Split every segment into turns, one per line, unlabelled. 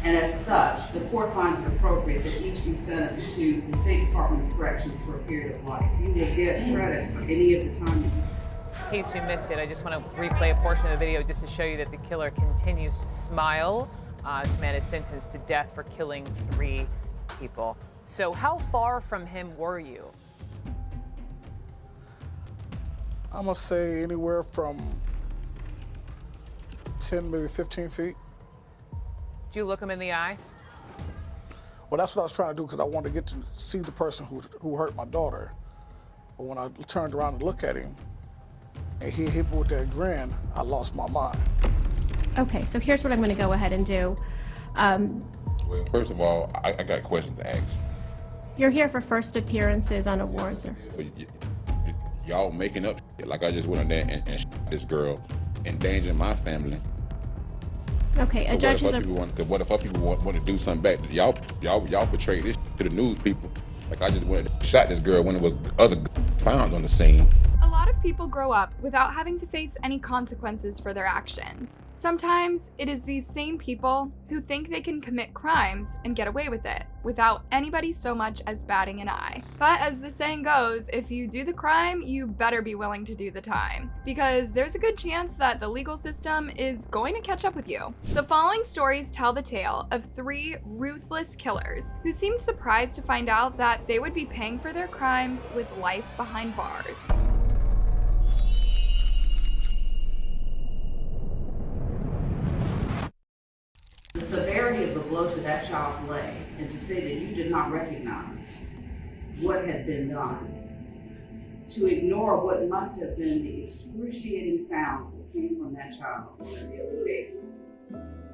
And as such, the court finds it appropriate that each be sentenced to the State Department of Corrections for a period of life. You will get credit for any of the time that you.
In case you missed it, I just want to replay a portion of the video just to show you that the killer continues to smile. This man is sentenced to death for killing 3 people. So how far from him were you?
I'm gonna say anywhere from 10, maybe 15 feet.
Did you look him in the eye?
Well, that's what I was trying to do because I wanted to get to see the person who hurt my daughter. But when I turned around to look at him, and he hit me with that grin, I lost my mind.
Okay, so here's what I'm gonna go ahead and do.
Well, first of all, I got questions to ask.
You're here for first appearances on awards.
Y'all making up shit. Like I just went in there and shot this girl, endangering my family.
Okay, a judge is
What if other people want to do something back? Y'all portray this to the news people. Like I just went and shot this girl when it was other found on the scene.
A lot of people grow up without having to face any consequences for their actions. Sometimes it is these same people who think they can commit crimes and get away with it without anybody so much as batting an eye. But as the saying goes, if you do the crime, you better be willing to do the time, because there's a good chance that the legal system is going to catch up with you. The following stories tell the tale of 3 ruthless killers who seemed surprised to find out that they would be paying for their crimes with life behind bars.
The severity of the blow to that child's leg, and to say that you did not recognize what had been done, to ignore what must have been the excruciating sounds that came from that child on a daily basis,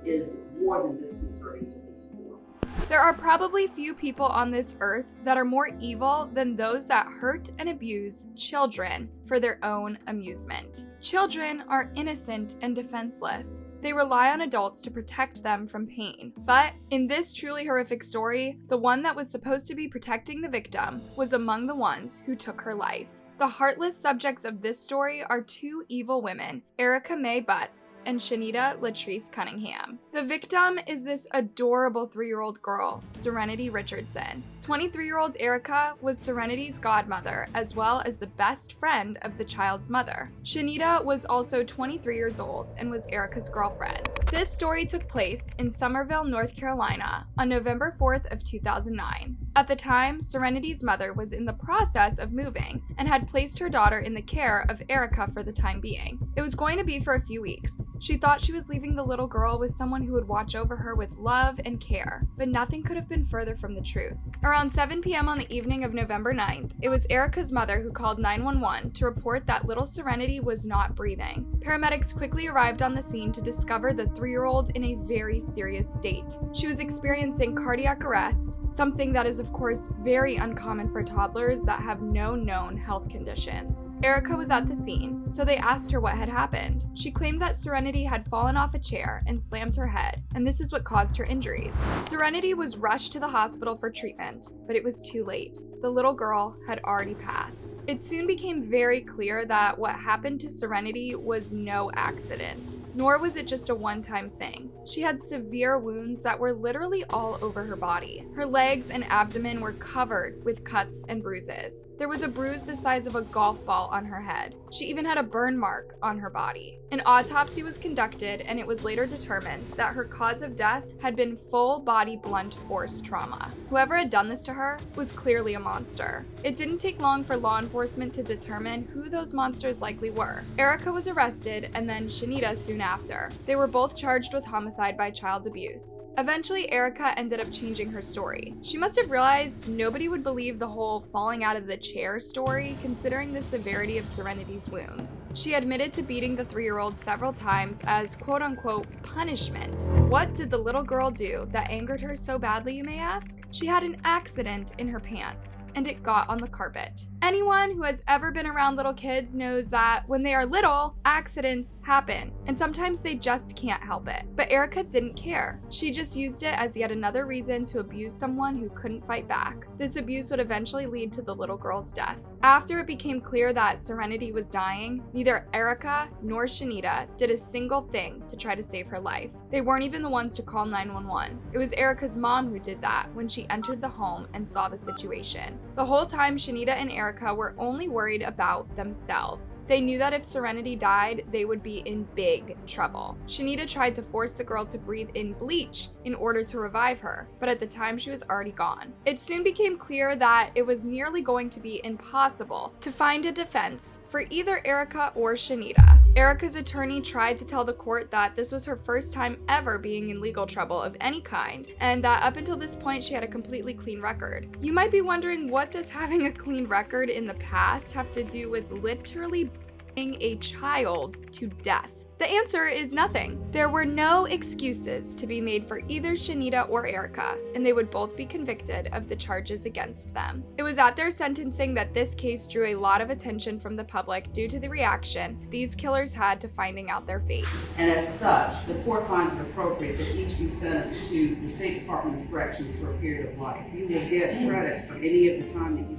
is more than disconcerting to this court.
There are probably few people on this earth that are more evil than those that hurt and abuse children for their own amusement. Children are innocent and defenseless. They rely on adults to protect them from pain. But in this truly horrific story, the one that was supposed to be protecting the victim was among the ones who took her life. The heartless subjects of this story are 2 evil women, Erica Mae Butts and Shanita Latrice Cunningham. The victim is this adorable 3-year-old girl, Serenity Richardson. 23-year-old Erica was Serenity's godmother, as well as the best friend of the child's mother. Shanita was also 23 years old and was Erica's girlfriend. This story took place in Summerville, North Carolina on November 4th of 2009. At the time, Serenity's mother was in the process of moving and had placed her daughter in the care of Erica for the time being. It was going to be for a few weeks. She thought she was leaving the little girl with someone who would watch over her with love and care, but nothing could have been further from the truth. Around 7 p.m. on the evening of November 9th, it was Erica's mother who called 911 to report that little Serenity was not breathing. Paramedics quickly arrived on the scene to discover the 3-year-old in a very serious state. She was experiencing cardiac arrest, something that is of course very uncommon for toddlers that have no known health conditions. Erica was at the scene, so they asked her what had happened. She claimed that Serenity had fallen off a chair and slammed her head, and this is what caused her injuries. Serenity was rushed to the hospital for treatment, but it was too late. The little girl had already passed. It soon became very clear that what happened to Serenity was no accident, nor was it just a one-time thing. She had severe wounds that were literally all over her body. Her legs and abdomen were covered with cuts and bruises. There was a bruise the size of a golf ball on her head. She even had a burn mark on her body. An autopsy was conducted, and it was later determined that her cause of death had been full-body blunt force trauma. Whoever had done this to her was clearly a monster. It didn't take long for law enforcement to determine who those monsters likely were. Erica was arrested, and then Shanita soon after. They were both charged with homicide by child abuse. Eventually, Erica ended up changing her story. She must have realized nobody would believe the whole falling out of the chair story, considering the severity of Serenity's wounds. She admitted to beating the 3-year-old several times as quote-unquote punishment. What did the little girl do that angered her so badly, you may ask? She had an accident in her pants, and it got on the carpet. Anyone who has ever been around little kids knows that when they are little, accidents happen, and sometimes they just can't help it. But Erica didn't care. She just used it as yet another reason to abuse someone who couldn't fight back. This abuse would eventually lead to the little girl's death. After it became clear that Serenity was dying, morning, neither Erica nor Shanita did a single thing to try to save her life. They weren't even the ones to call 911. It was Erica's mom who did that when she entered the home and saw the situation. The whole time, Shanita and Erica were only worried about themselves. They knew that if Serenity died, they would be in big trouble. Shanita tried to force the girl to breathe in bleach in order to revive her, but at the time she was already gone. It soon became clear that it was nearly going to be impossible to find a defense for either Erica or Shanita. Erica's attorney tried to tell the court that this was her first time ever being in legal trouble of any kind, and that up until this point she had a completely clean record. You might be wondering, what does having a clean record in the past have to do with literally beating a child to death? The answer is nothing. There were no excuses to be made for either Shanita or Erica, and they would both be convicted of the charges against them. It was at their sentencing that this case drew a lot of attention from the public due to the reaction these killers had to finding out their fate.
And as such, the court finds it appropriate that each be sentenced to the State Department of Corrections for a period of life. You will get credit for any of the time that you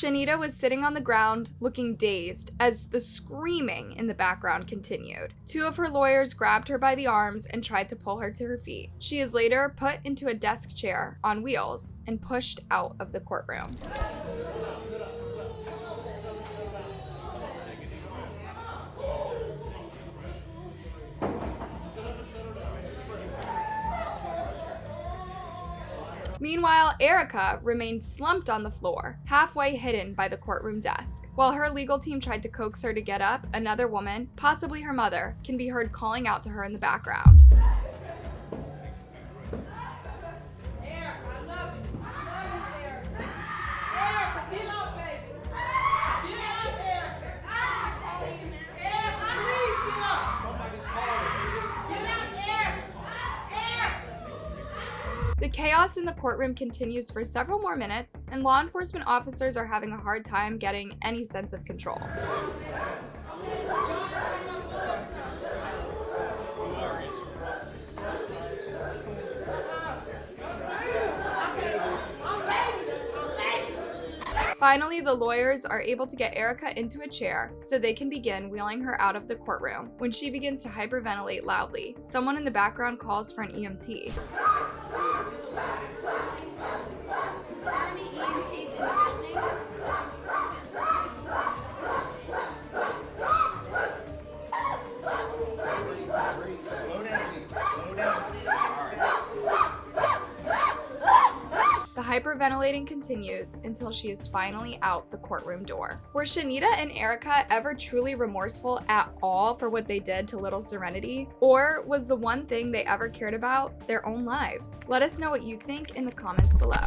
Shanita was sitting on the ground, looking dazed, as the screaming in the background continued. Two of her lawyers grabbed her by the arms and tried to pull her to her feet. She is later put into a desk chair on wheels and pushed out of the courtroom. Meanwhile, Erica remained slumped on the floor, halfway hidden by the courtroom desk. While her legal team tried to coax her to get up, another woman, possibly her mother, can be heard calling out to her in the background. The chaos in the courtroom continues for several more minutes, and law enforcement officers are having a hard time getting any sense of control. Finally, the lawyers are able to get Erica into a chair so they can begin wheeling her out of the courtroom. When she begins to hyperventilate loudly, someone in the background calls for an EMT. The hyperventilating continues until she is finally out the courtroom door. Were Shanita and Erica ever truly remorseful at all for what they did to little Serenity? Or was the one thing they ever cared about their own lives? Let us know what you think in the comments below.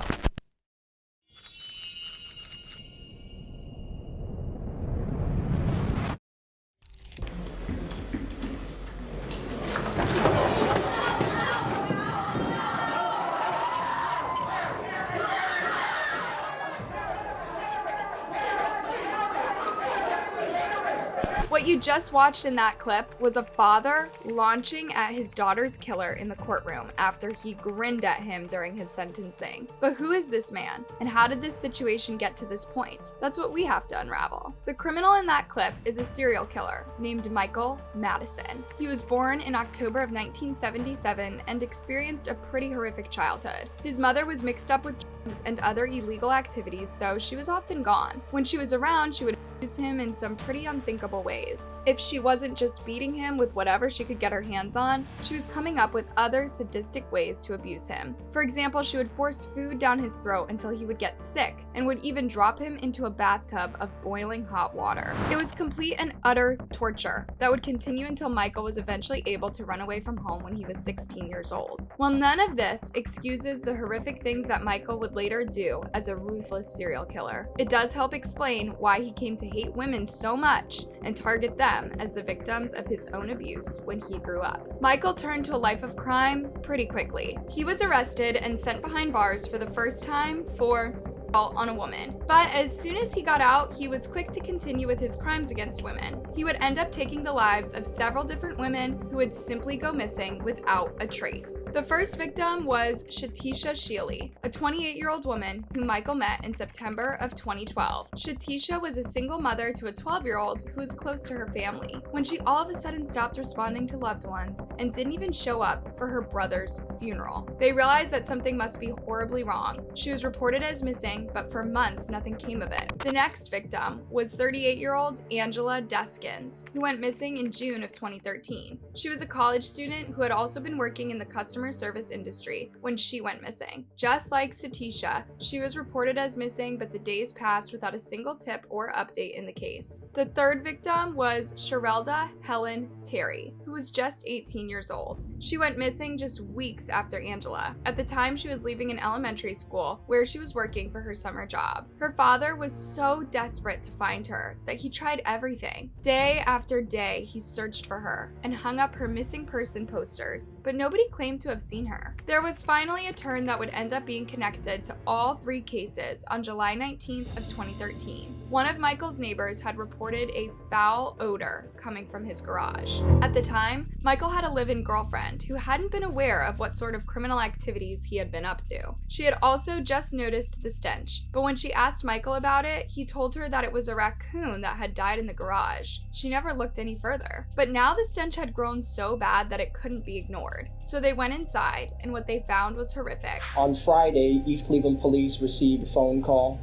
What you just watched in that clip was a father launching at his daughter's killer in the courtroom after he grinned at him during his sentencing. But who is this man, and how did this situation get to this point? That's what we have to unravel. The criminal in that clip is a serial killer named Michael Madison. He was born in October of 1977 and experienced a pretty horrific childhood. His mother was mixed up with drugs and other illegal activities, so she was often gone. When she was around, she would abuse him in some pretty unthinkable ways. If she wasn't just beating him with whatever she could get her hands on, she was coming up with other sadistic ways to abuse him. For example, she would force food down his throat until he would get sick, and would even drop him into a bathtub of boiling hot water. It was complete and utter torture that would continue until Michael was eventually able to run away from home when he was 16 years old. While none of this excuses the horrific things that Michael would later do as a ruthless serial killer, it does help explain why he came to hate women so much and target them as the victims of his own abuse when he grew up. Michael turned to a life of crime pretty quickly. He was arrested and sent behind bars for the first time for assault on a woman. But as soon as he got out, he was quick to continue with his crimes against women. He would end up taking the lives of several different women who would simply go missing without a trace. The first victim was Shatisha Shealy, a 28-year-old woman who Michael met in September of 2012. Shatisha was a single mother to a 12-year-old who was close to her family, when she all of a sudden stopped responding to loved ones and didn't even show up for her brother's funeral. They realized that something must be horribly wrong. She was reported as missing, but for months nothing came of it. The next victim was 38-year-old Angela Deskins, who went missing in June of 2013. She was a college student who had also been working in the customer service industry when she went missing. Just like Shatisha, she was reported as missing, but the days passed without a single tip or update in the case. The third victim was Sherelda Helen Terry, who was just 18 years old. She went missing just weeks after Angela. At the time, she was leaving an elementary school where she was working for her summer job. Her father was so desperate to find her that he tried everything. Day after day, he searched for her and hung up her missing person posters, but nobody claimed to have seen her. There was finally a turn that would end up being connected to all three cases on July 19th of 2013. One of Michael's neighbors had reported a foul odor coming from his garage. At the time, Michael had a live-in girlfriend who hadn't been aware of what sort of criminal activities he had been up to. She had also just noticed the stench, but when she asked Michael about it, he told her that it was a raccoon that had died in the garage. She never looked any further. But now the stench had grown so bad that it couldn't be ignored. So they went inside, and what they found was horrific.
On Friday, East Cleveland police received a phone call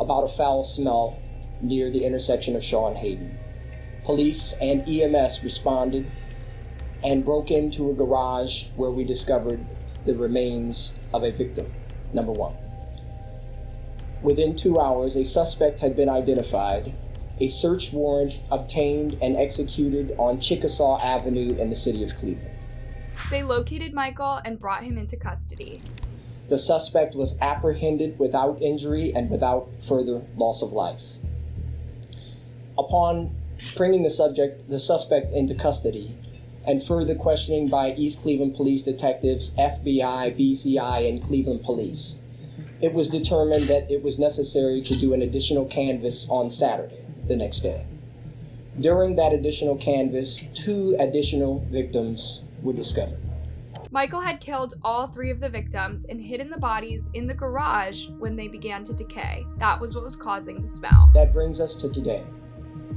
about a foul smell near the intersection of Shaw and Hayden. Police and EMS responded and broke into a garage where we discovered the remains of a victim, number one. Within 2 hours, a suspect had been identified, a search warrant obtained and executed on Chickasaw Avenue in the city of Cleveland.
They located Michael and brought him into custody.
The suspect was apprehended without injury and without further loss of life. Upon bringing the suspect into custody and further questioning by East Cleveland Police detectives, FBI, BCI, and Cleveland Police, it was determined that it was necessary to do an additional canvass on Saturday, the next day. During that additional canvass, 2 additional victims were discovered.
Michael had killed all 3 of the victims and hidden the bodies in the garage when they began to decay. That was what was causing the smell.
That brings us to today,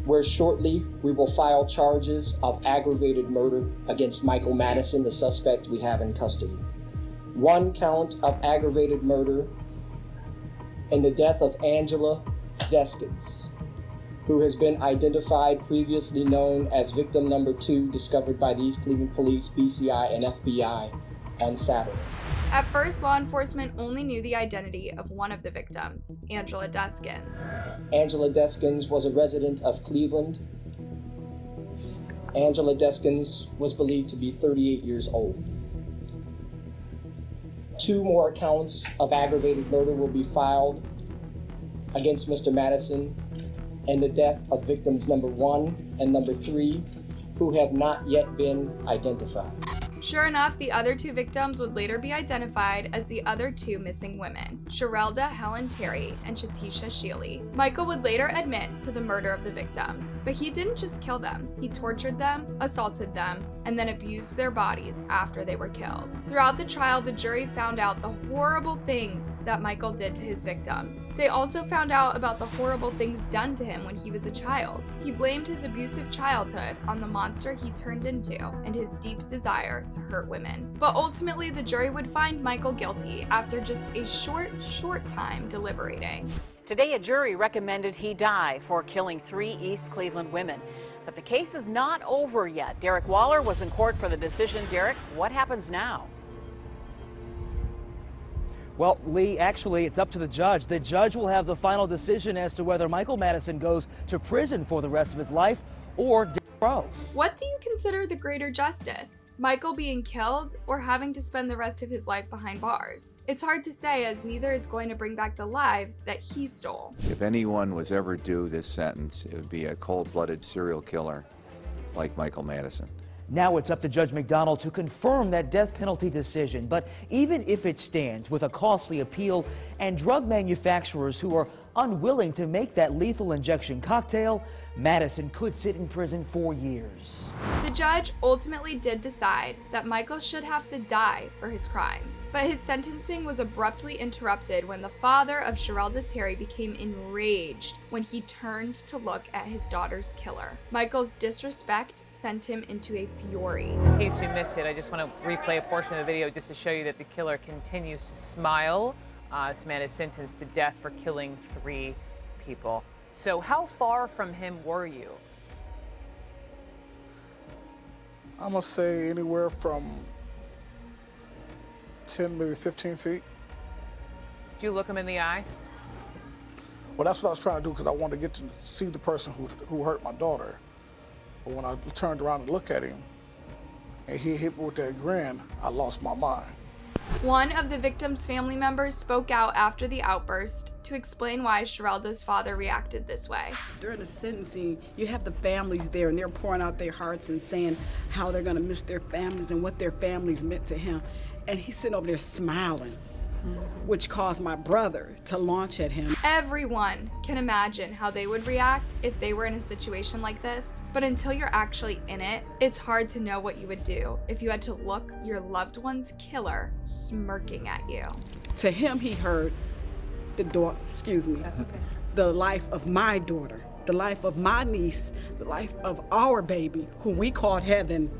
where shortly we will file charges of aggravated murder against Michael Madison, the suspect we have in custody. 1 count of aggravated murder in the death of Angela Deskins, who has been identified, previously known as victim number 2, discovered by the East Cleveland Police, BCI, and FBI on Saturday.
At first, law enforcement only knew the identity of one of the victims, Angela Deskins.
Angela Deskins was a resident of Cleveland. Angela Deskins was believed to be 38 years old. 2 more counts of aggravated murder will be filed against Mr. Madison and the death of victims number 1 and number 3, who have not yet been identified.
Sure enough, the other 2 victims would later be identified as the other 2 missing women, Sherelda Helen Terry and Shatisha Shealy. Michael would later admit to the murder of the victims, but he didn't just kill them. He tortured them, assaulted them, and then abused their bodies after they were killed. Throughout the trial, the jury found out the horrible things that Michael did to his victims. They also found out about the horrible things done to him when he was a child. He blamed his abusive childhood on the monster he turned into and his deep desire to hurt women. But ultimately, the jury would find Michael guilty after just a short time deliberating.
Today, a jury recommended he die for killing 3 East Cleveland women. But the case is not over yet. Derek Waller was in court for the decision. Derek, what happens now?
Well, Lee, actually, it's up to the judge. The judge will have the final decision as to whether Michael Madison goes to prison for the rest of his life or death row.
What do you consider the greater justice? Michael being killed or having to spend the rest of his life behind bars? It's hard to say, as neither is going to bring back the lives that he stole.
If anyone was ever due this sentence, it would be a cold-blooded serial killer like Michael Madison.
Now it's up to Judge McDonald to confirm that death penalty decision. But even if it stands, with a costly appeal and drug manufacturers who are unwilling to make that lethal injection cocktail, Madison could sit in prison for years.
The judge ultimately did decide that Michael should have to die for his crimes, but his sentencing was abruptly interrupted when the father of Sherelda Terry became enraged when he turned to look at his daughter's killer. Michael's disrespect sent him into a fury.
In case you missed it, I just want to replay a portion of the video just to show you that the killer continues to smile. This man is sentenced to death for killing 3 people. So how far from him were you?
I'm gonna say anywhere from 10, maybe 15 feet.
Did you look him in the eye?
Well, that's what I was trying to do because I wanted to get to see the person who hurt my daughter. But when I turned around and looked at him, and he hit me with that grin, I lost my mind.
One of the victim's family members spoke out after the outburst to explain why Sherelda's father reacted this way.
During the sentencing, you have the families there and they're pouring out their hearts and saying how they're gonna miss their families and what their families meant to him. And he's sitting over there smiling, which caused my brother to launch at him.
Everyone can imagine how they would react if they were in a situation like this, but until you're actually in it, it's hard to know what you would do if you had to look your loved one's killer smirking at you.
To him, he heard the life of my daughter, the life of my niece, the life of our baby, who we called heaven.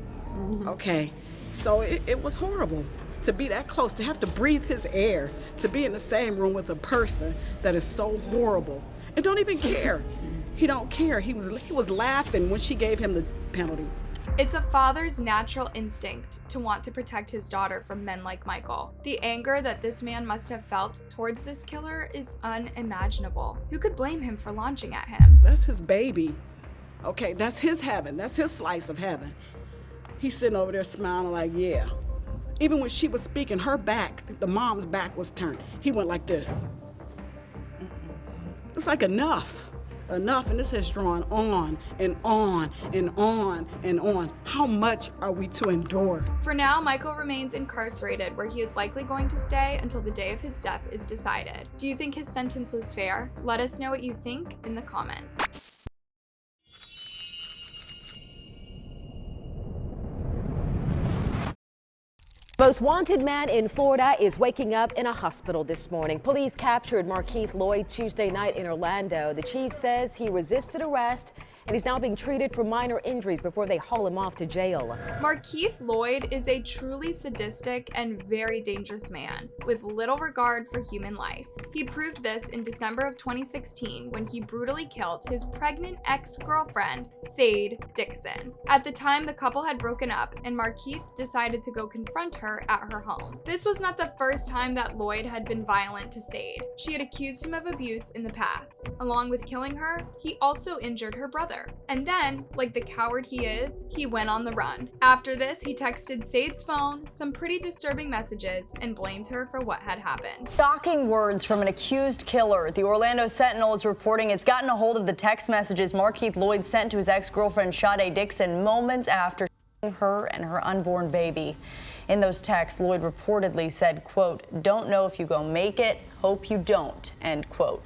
Okay, so it was horrible. To be that close, to have to breathe his air, to be in the same room with a person that is so horrible and don't even care. He don't care. He was laughing when she gave him the penalty.
It's a father's natural instinct to want to protect his daughter from men like Michael. The anger that this man must have felt towards this killer is unimaginable. Who could blame him for launching at him?
That's his baby. Okay, that's his heaven. That's his slice of heaven. He's sitting over there smiling like, yeah. Even when she was speaking, her back, the mom's back was turned. He went like this. It's like enough, and this has drawn on and on and on and on. How much are we to endure?
For now, Michael remains incarcerated, where he is likely going to stay until the day of his death is decided. Do you think his sentence was fair? Let us know what you think in the comments.
Most wanted man in Florida is waking up in a hospital this morning. Police captured Markeith Loyd Tuesday night in Orlando. The chief says he resisted arrest and he's now being treated for minor injuries before they haul him off to jail.
Markeith Loyd is a truly sadistic and very dangerous man with little regard for human life. He proved this in December of 2016 when he brutally killed his pregnant ex-girlfriend, Sade Dixon. At the time, the couple had broken up and Markeith decided to go confront her at her home. This was not the first time that Loyd had been violent to Sade. She had accused him of abuse in the past. Along with killing her, he also injured her brother. And then, like the coward he is, he went on the run. After this, he texted Sade's phone some pretty disturbing messages and blamed her for what had happened.
Shocking words from an accused killer. The Orlando Sentinel is reporting it's gotten a hold of the text messages Markeith Loyd sent to his ex-girlfriend Sade Dixon moments after her and her unborn baby. In those texts, Loyd reportedly said, quote, "Don't know if you go make it, hope you don't," end quote.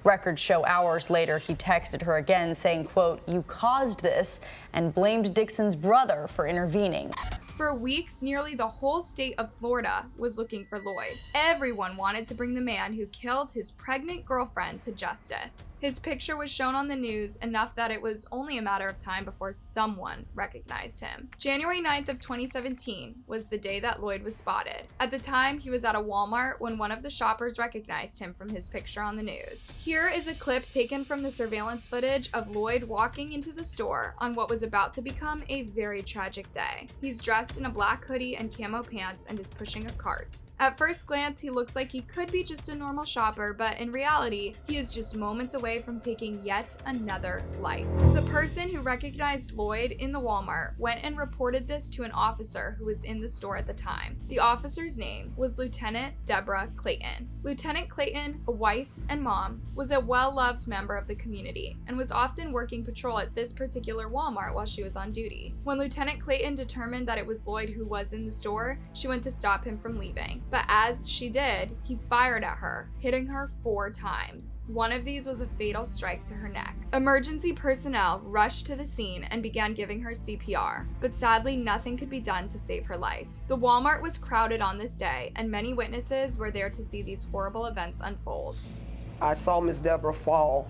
Records show hours later he texted her again saying, quote, "You caused this," and blamed Dixon's brother for intervening.
For weeks, nearly the whole state of Florida was looking for Loyd. Everyone wanted to bring the man who killed his pregnant girlfriend to justice. His picture was shown on the news enough that it was only a matter of time before someone recognized him. January 9th of 2017 was the day that Loyd was spotted. At the time, he was at a Walmart when one of the shoppers recognized him from his picture on the news. Here is a clip taken from the surveillance footage of Loyd walking into the store on what was about to become a very tragic day. He's dressed in a black hoodie and camo pants and is pushing a cart. At first glance, he looks like he could be just a normal shopper, but in reality, he is just moments away from taking yet another life. The person who recognized Loyd in the Walmart went and reported this to an officer who was in the store at the time. The officer's name was Lieutenant Deborah Clayton. Lieutenant Clayton, a wife and mom, was a well-loved member of the community and was often working patrol at this particular Walmart while she was on duty. When Lieutenant Clayton determined that it was Loyd who was in the store, she went to stop him from leaving. But as she did, he fired at her, hitting her 4 times. One of these was a fatal strike to her neck. Emergency personnel rushed to the scene and began giving her CPR, but sadly nothing could be done to save her life. The Walmart was crowded on this day, and many witnesses were there to see these horrible events unfold.
I saw Miss Deborah fall,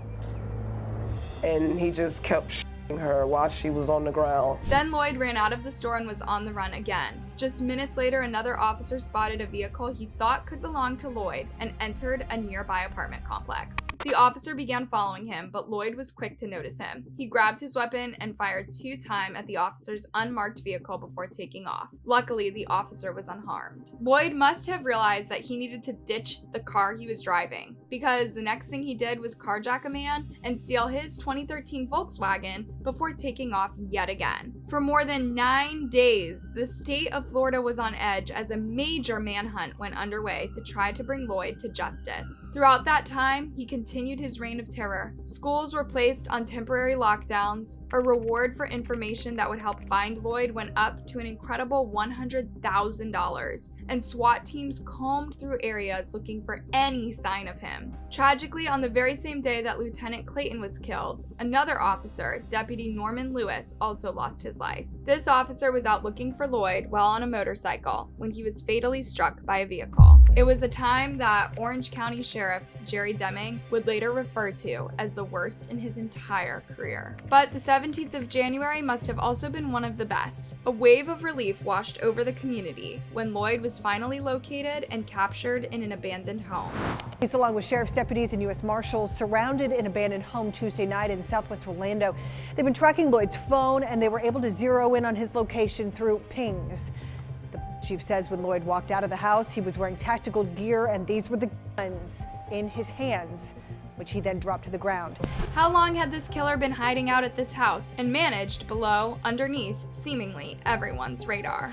and he just kept shooting her while she was on the ground.
Then Loyd ran out of the store and was on the run again. Just minutes later, another officer spotted a vehicle he thought could belong to Loyd and entered a nearby apartment complex. The officer began following him, but Loyd was quick to notice him. He grabbed his weapon and fired 2 times at the officer's unmarked vehicle before taking off. Luckily, the officer was unharmed. Loyd must have realized that he needed to ditch the car he was driving, because the next thing he did was carjack a man and steal his 2013 Volkswagen before taking off yet again. For more than 9 days, the state of Florida was on edge as a major manhunt went underway to try to bring Loyd to justice. Throughout that time, he continued his reign of terror. Schools were placed on temporary lockdowns. A reward for information that would help find Loyd went up to an incredible $100,000, and SWAT teams combed through areas looking for any sign of him. Tragically, on the very same day that Lieutenant Clayton was killed, another officer, Deputy Norman Lewis, also lost his life. This officer was out looking for Loyd while on a motorcycle when he was fatally struck by a vehicle. It was a time that Orange County Sheriff Jerry Deming would later refer to as the worst in his entire career. But the 17th of January must have also been one of the best. A wave of relief washed over the community when Loyd was finally located and captured in an abandoned home.
He's along with sheriff's deputies and U.S. Marshals surrounded an abandoned home Tuesday night in southwest Orlando. They've been tracking Loyd's phone, and they were able to zero in on his location through pings. The chief says when Loyd walked out of the house, he was wearing tactical gear, and these were the guns in his hands, which he then dropped to the ground.
How long had this killer been hiding out at this house and managed below, underneath, seemingly everyone's radar?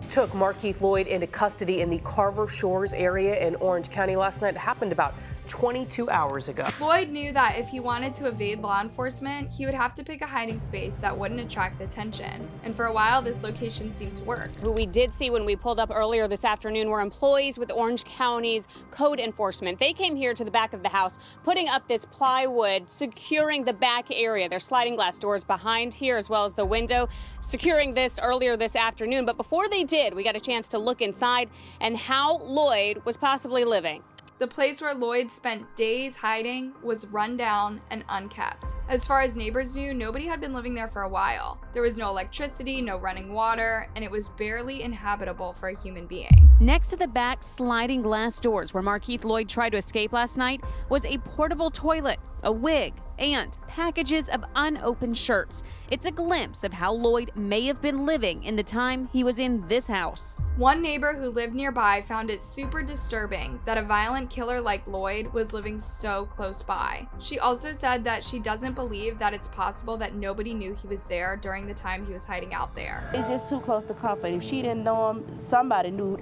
Took Markeith Loyd into custody in the Carver Shores area in Orange County last night. It happened about 22 hours ago.
Loyd knew that if he wanted to evade law enforcement, he would have to pick a hiding space that wouldn't attract attention. And for a while, this location seemed to work.
Who we did see when we pulled up earlier this afternoon were employees with Orange County's code enforcement. They came here to the back of the house, putting up this plywood, securing the back area. There's sliding glass doors behind here, as well as the window, securing this earlier this afternoon. But before they did, we got a chance to look inside and how Loyd was possibly living.
The place where Loyd spent days hiding was run down and unkept. As far as neighbors knew, nobody had been living there for a while. There was no electricity, no running water, and it was barely inhabitable for a human being.
Next to the back sliding glass doors where Markeith Loyd tried to escape last night was a portable toilet, a wig, and packages of unopened shirts. It's a glimpse of how Loyd may have been living in the time he was in this house.
One neighbor who lived nearby found it super disturbing that a violent killer like Loyd was living so close by. She also said that she doesn't believe that it's possible that nobody knew he was there during the time he was hiding out there.
It's just too close to comfort. If she didn't know him, somebody knew.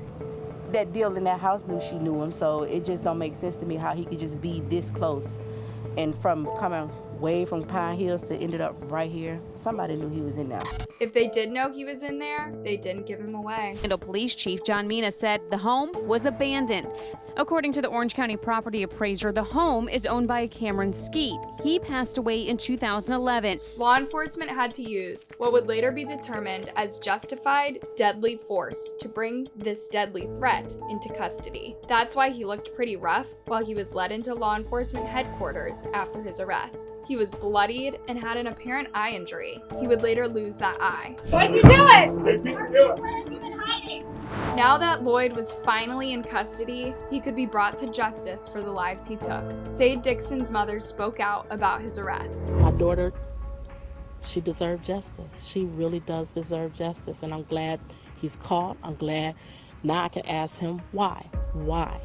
That deal in that house knew she knew him, so it just don't make sense to me how he could just be this close. And from coming way from Pine Hills to ended up right here, somebody knew he was in there.
If they did know he was in there, they didn't give him away.
Orlando Police Chief John Mina said the home was abandoned. According to the Orange County property appraiser, the home is owned by Cameron Skeet. He passed away in 2011.
Law enforcement had to use what would later be determined as justified deadly force to bring this deadly threat into custody. That's why he looked pretty rough while he was led into law enforcement headquarters after his arrest. He was bloodied and had an apparent eye injury. He would later lose that eye.
Why'd you do it? Where have you been hiding?
Now that Loyd was finally in custody, he could be brought to justice for the lives he took. Sade Dixon's mother spoke out about his arrest.
My daughter, she deserved justice. She really does deserve justice, and I'm glad he's caught. I'm glad now I can ask him why. Why?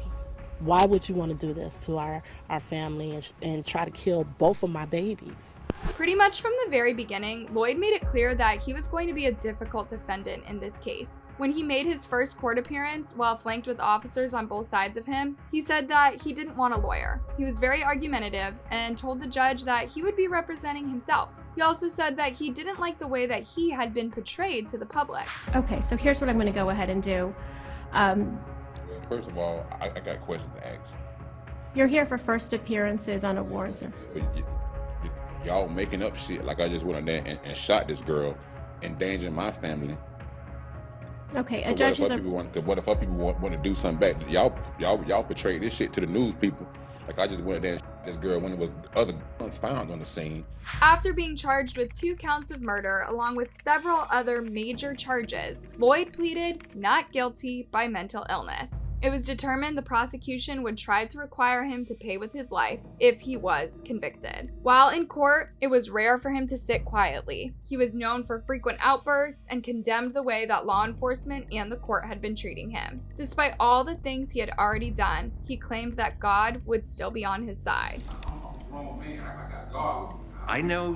Why would you want to do this to our family and try to kill both of my babies?
Pretty much from the very beginning, Loyd made it clear that he was going to be a difficult defendant in this case. When he made his first court appearance, while flanked with officers on both sides of him, he said that he didn't want a lawyer. He was very argumentative and told the judge that he would be representing himself. He also said that he didn't like the way that he had been portrayed to the public.
Okay, so here's what I'm going to go ahead and do.
First of all, I got questions to ask.
You're here for first appearances on a warrant, sir.
But y'all making up shit like I just went in there and shot this girl, endangering my family.
Okay, a judge is a...
What if other people want to do something back? Y'all portray this shit to the news people. Like I just went in there and shot this girl when there was other guns found on the scene.
After being charged with 2 counts of murder, along with several other major charges, Loyd pleaded not guilty by mental illness. It was determined the prosecution would try to require him to pay with his life if he was convicted. While in court, it was rare for him to sit quietly. He was known for frequent outbursts and condemned the way that law enforcement and the court had been treating him. Despite all the things he had already done, he claimed that God would still be on his side.
I know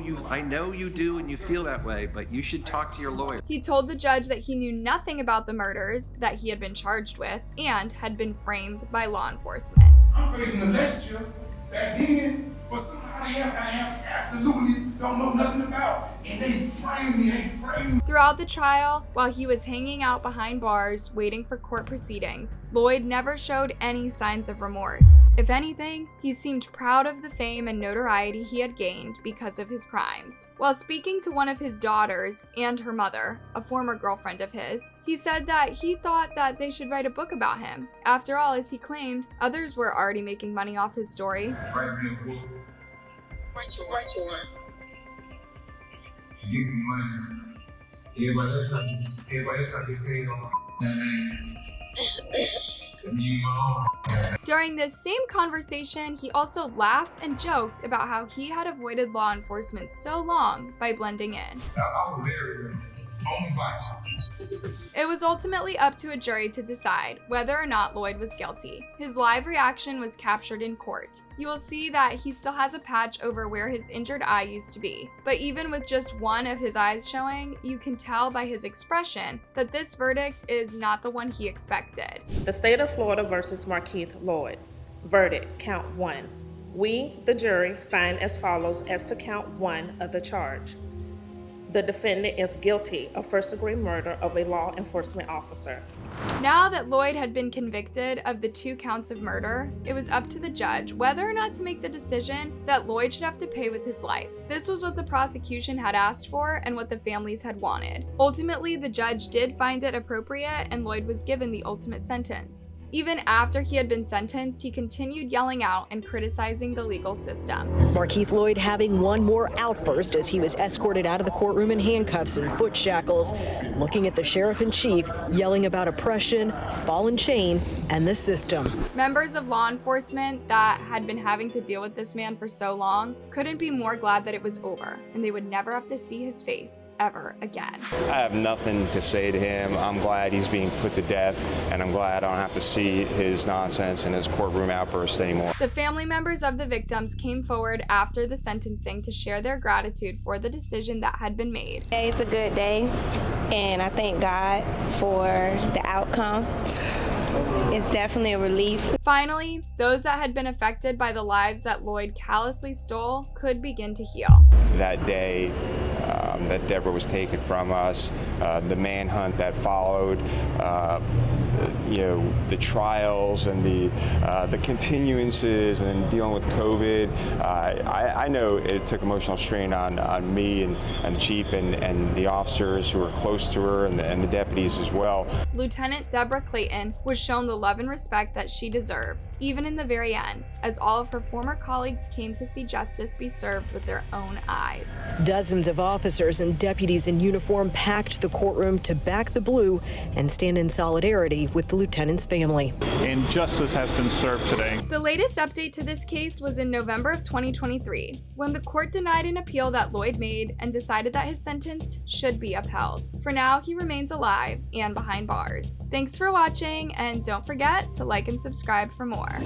you do and you feel that way, but you should talk to your lawyer.
He told the judge that he knew nothing about the murders that he had been charged with and had been framed by law enforcement.
I'm raising a relationship back then for somebody else I absolutely don't know nothing about. And they framed me,
Throughout the trial, while he was hanging out behind bars waiting for court proceedings, Loyd never showed any signs of remorse. If anything, he seemed proud of the fame and notoriety he had gained because of his crimes. While speaking to one of his daughters and her mother, a former girlfriend of his, he said that he thought that they should write a book about him. After all, as he claimed, others were already making money off his story.
Write me a book. Write you one. Get some money. Everybody else trying to get paid on my name.
During this same conversation, he also laughed and joked about how he had avoided law enforcement so long by blending in.
I was there on bike.
It was ultimately up to a jury to decide whether or not Loyd was guilty. His live reaction was captured in court. You will see that he still has a patch over where his injured eye used to be. But even with just one of his eyes showing, you can tell by his expression that this verdict is not the one he expected.
The state of Florida versus Markeith Loyd. Verdict, count 1. We, the jury, find as follows as to count 1 of the charge. The defendant is guilty of first-degree murder of a law enforcement officer.
Now that Loyd had been convicted of the 2 counts of murder, it was up to the judge whether or not to make the decision that Loyd should have to pay with his life. This was what the prosecution had asked for and what the families had wanted. Ultimately, the judge did find it appropriate and Loyd was given the ultimate sentence. Even after he had been sentenced, he continued yelling out and criticizing the legal system.
Markeith Loyd having one more outburst as he was escorted out of the courtroom in handcuffs and foot shackles, looking at the sheriff-in-chief, yelling about oppression, ball and chain, and the system.
Members of law enforcement that had been having to deal with this man for so long couldn't be more glad that it was over, and they would never have to see his face ever again.
I have nothing to say to him. I'm glad he's being put to death, and I'm glad I don't have to see his nonsense and his courtroom outbursts anymore.
The family members of the victims came forward after the sentencing to share their gratitude for the decision that had been made.
It's a good day, and I thank God for the outcome. It's definitely a relief.
Finally, those that had been affected by the lives that Loyd callously stole could begin to heal.
That day that Deborah was taken from us, the manhunt that followed, the trials and the continuances and dealing with COVID. I know it took emotional strain on me and the chief and the officers who were close to her and the deputies as well.
Lieutenant Deborah Clayton was shown the love and respect that she deserved, even in the very end, as all of her former colleagues came to see justice be served with their own eyes.
Dozens of officers and deputies in uniform packed the courtroom to back the blue and stand in solidarity with the lieutenant's family.
And justice has been served today.
The latest update to this case was in November of 2023, when the court denied an appeal that Loyd made and decided that his sentence should be upheld. For now, he remains alive and behind bars. bars. Thanks for watching, and don't forget to like and subscribe for more.